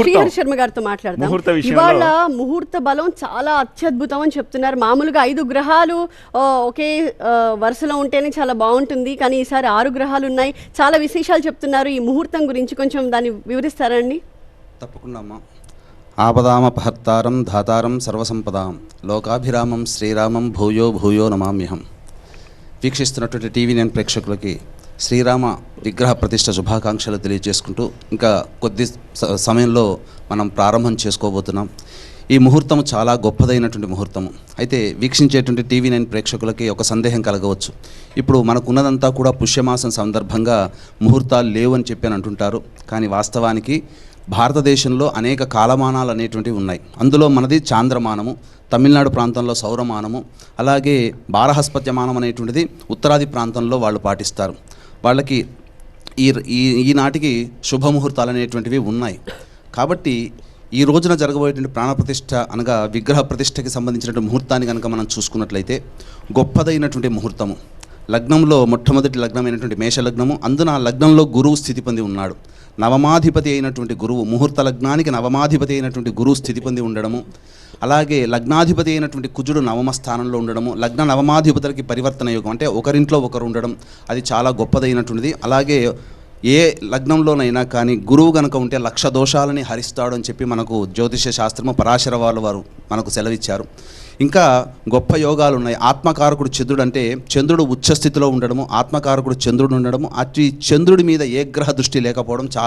శ్రీహరి శర్మ గారితో మాట్లాడదాం. ఇవాళ ముహూర్త బలం చాలా అత్యద్భుతం అని చెప్తున్నారు. మామూలుగా 5 గ్రహాలు ఒకే వరుసలో ఉంటేనే చాలా బాగుంటుంది, కానీ ఈసారి 6 గ్రహాలు ఉన్నాయి. చాలా విశేషాలు చెప్తున్నారు. ఈ ముహూర్తం గురించి కొంచెం దాన్ని వివరిస్తారండి? తప్పకుండా అమ్మా. ఆపదామపహర్తారం ధాతారం సర్వసంపదాం లోకాభిరామం శ్రీరామం భూయో భూయో నమామ్యహం. వీక్షిస్తున్నటువంటి టీవీ9 ప్రేక్షకులకి శ్రీరామ విగ్రహ ప్రతిష్ఠ శుభాకాంక్షలు తెలియజేసుకుంటూ ఇంకా కొద్ది సమయంలో మనం ప్రారంభం చేసుకోబోతున్నాం. ఈ ముహూర్తం చాలా గొప్పదైనటువంటి ముహూర్తము. అయితే వీక్షించేటువంటి టీవీ9 ప్రేక్షకులకి ఒక సందేహం కలగవచ్చు. ఇప్పుడు మనకున్నదంతా కూడా పుష్యమాసం సందర్భంగా ముహూర్తాలు లేవు అని చెప్పి అంటుంటారు. కానీ వాస్తవానికి భారతదేశంలో అనేక కాలమానాలు అనేటువంటివి ఉన్నాయి. అందులో మనది చాంద్రమానము, తమిళనాడు ప్రాంతంలో సౌరమానము, అలాగే బారహస్పత్యమానం అనేటువంటిది ఉత్తరాది ప్రాంతంలో వాళ్ళు పాటిస్తారు. వాళ్ళకి ఈనాటికి శుభముహూర్తాలు అనేటువంటివి ఉన్నాయి. కాబట్టి ఈ రోజున జరగబోయేటువంటి ప్రాణప్రతిష్ఠ అనగా విగ్రహ ప్రతిష్టకి సంబంధించినటువంటి ముహూర్తాన్ని కనుక మనం చూసుకున్నట్లయితే గొప్పదైనటువంటి ముహూర్తము. లగ్నంలో మొట్టమొదటి లగ్నమైనటువంటి మేషలగ్నము, అందున లగ్నంలో గురువు స్థితి పొంది ఉన్నాడు. నవమాధిపతి అయినటువంటి గురువు, ముహూర్త లగ్నానికి నవమాధిపతి అయినటువంటి గురువు స్థితి పొంది ఉండడము, అలాగే లగ్నాధిపతి అయినటువంటి కుజుడు నవమ స్థానంలో ఉండడము, లగ్న నవమాధిపతులకి పరివర్తన యోగం అంటే ఒకరింట్లో ఒకరు ఉండడం, అది చాలా గొప్పదైనటువంటిది. అలాగే ఏ లగ్నంలోనైనా కానీ గురువు గనక ఉంటే 1,00,000 దోషాలని హరిస్తాడు అని చెప్పి మనకు జ్యోతిష శాస్త్రము పరాశర వారు మనకు సెలవిచ్చారు. ఇంకా గొప్ప యోగాలు ఉన్నాయి. ఆత్మకారకుడు చంద్రుడు అంటే చంద్రుడు ఉచ్చస్థితిలో ఉండడము, ఆత్మకారకుడు చంద్రుడు ఉండడము, అటు చంద్రుడి మీద ఏ గ్రహ దృష్టి లేకపోవడం చాలా